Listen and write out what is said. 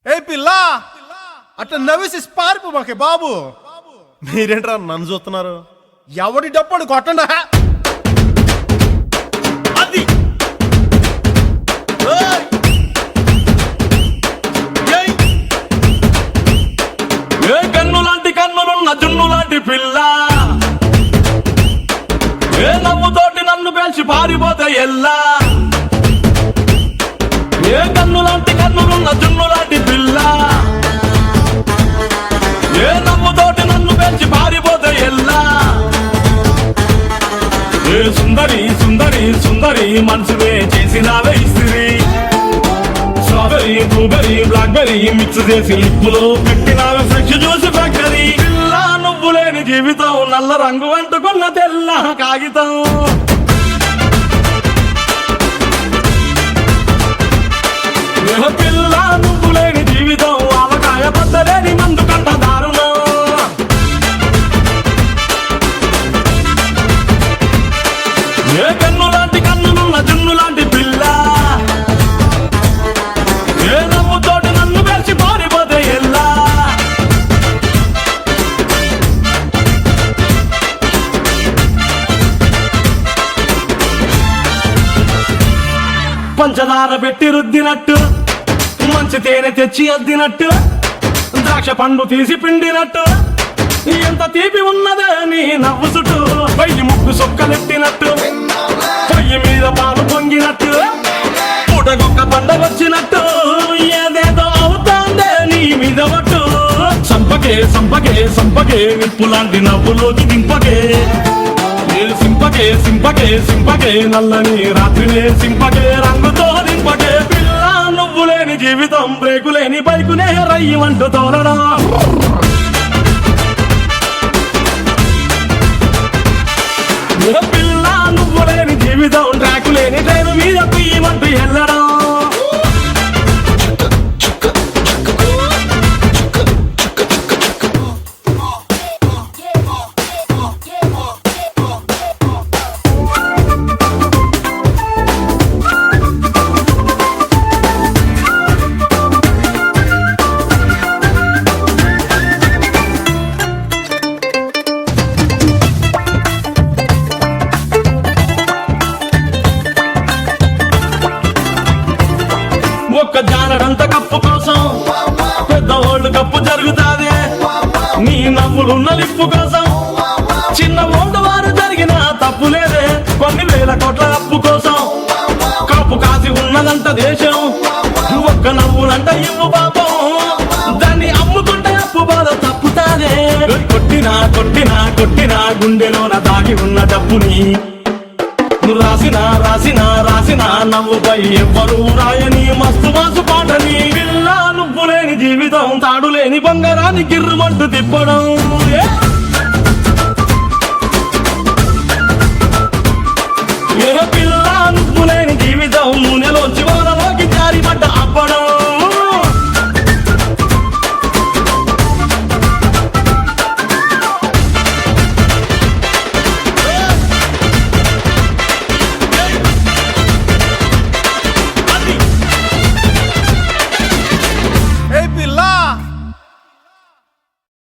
ఏ పిల్ల అట్లా నవ్వేసి పారిపో మాకే బాబు. మీరేంట్రా నన్ను చూస్తున్నారు? ఎవడి డప్పుడు కొట్టండా అది. ఏ కన్ను లాంటి కన్నులున్న జున్ను లాంటి పిల్ల, ఏ నవ్వుతోటి నన్ను పేల్చి పారిపోతే ఎల్లా. ఏ కన్ను లాంటి కన్నులున్న జున్ను లాంటి పిల్ల, ఏ నవ్వుతోటి నన్ను పేల్చి పారిపోతే ఎల్లా. ఏ సుందరి సుందరి సుందరి మనసువే చేసినావే ఇస్త్రీ. స్ట్రాబెరీ బ్లూబెరీ బ్లాక్బెరీ మిక్స్ చేసి లిప్పులో పెట్టినావే ఫ్రెష్ జ్యూస్ ఫ్యాక్టరీ. పిల్ల నువ్వు లేని జీవితం నల్ల రంగు అంటుకున్న తెల్ల కాగితం. పిల్ల నువ్వు లేని జీవితం ఆవకాయ బద్దలేని మందు కంట దారుణం. ఏ కన్ను లాంటి కన్నులున్న జున్ను లాంటి పిల్ల, ఏ నవ్వుతోటి నన్ను పేర్చి పారిపోతే ఎల్లా. పంచదార పెట్టి రుద్దినట్టు, మంచి తేనె తెచ్చి అద్దినట్టు, ద్రాక్ష పండు తీసి పిండినట్టు, ఎంత తీపి ఉన్నదే నీ నవ్వు చుట్టూ. పైకి ముగ్గు సొక్కలెట్టినట్టు, పొయ్యి మీద పాలు పొంగినట్టు, పూటకొక్క పండ వచ్చినట్టు, ఏదేదో అవుతాందే నీ మీద పట్టు. సంపకే సంపకే సంపకే నిప్పు లాంటి నవ్వులోకి దింపకే. సింపకే సింపకే సింపకే నల్లని రాత్రినే సింపకే రంగుతో దింపకే. పిల్ల నువ్వు లేని జీవితం బ్రేకు లేని బైకునే రయ్యమంటూ తోలడా. పిల్ల నువ్వు లేని జీవితం ట్రాకు లేని ట్రైన్ మీద పియ్యమంటూ వెళ్ళడం. ఒక్క జానడంత కప్పు కోసం పెద్ద ఓల్డ్ కప్పు జరుగుతాదే. నీ నవ్వులు నలిప్పు కోసం చిన్న ఓల్డ్ వారు జరిగిన తప్పు లేదే. కొన్ని వేల కోట్ల అప్పు కోసం కాపు కాసి ఉన్నదంట దేశం. ఒక్క నవ్వులంట ఇవ్వు పాపం, దాన్ని అమ్ముకుంటే అప్పు బాధ తప్పుతాదే. కొట్టినా కొట్టినా కొట్టినా గుండెలోన దాగి ఉన్న డబ్బుని రాసినా రాసినా రాసినా నవ్వుపై ఎవ్వరూ రాయని మస్తు మాసు పాటని. పిల్ల నువ్వు లేని జీవితం తాడు లేని బంగారాన్ని గిర్రుమంటూ తిప్పడం.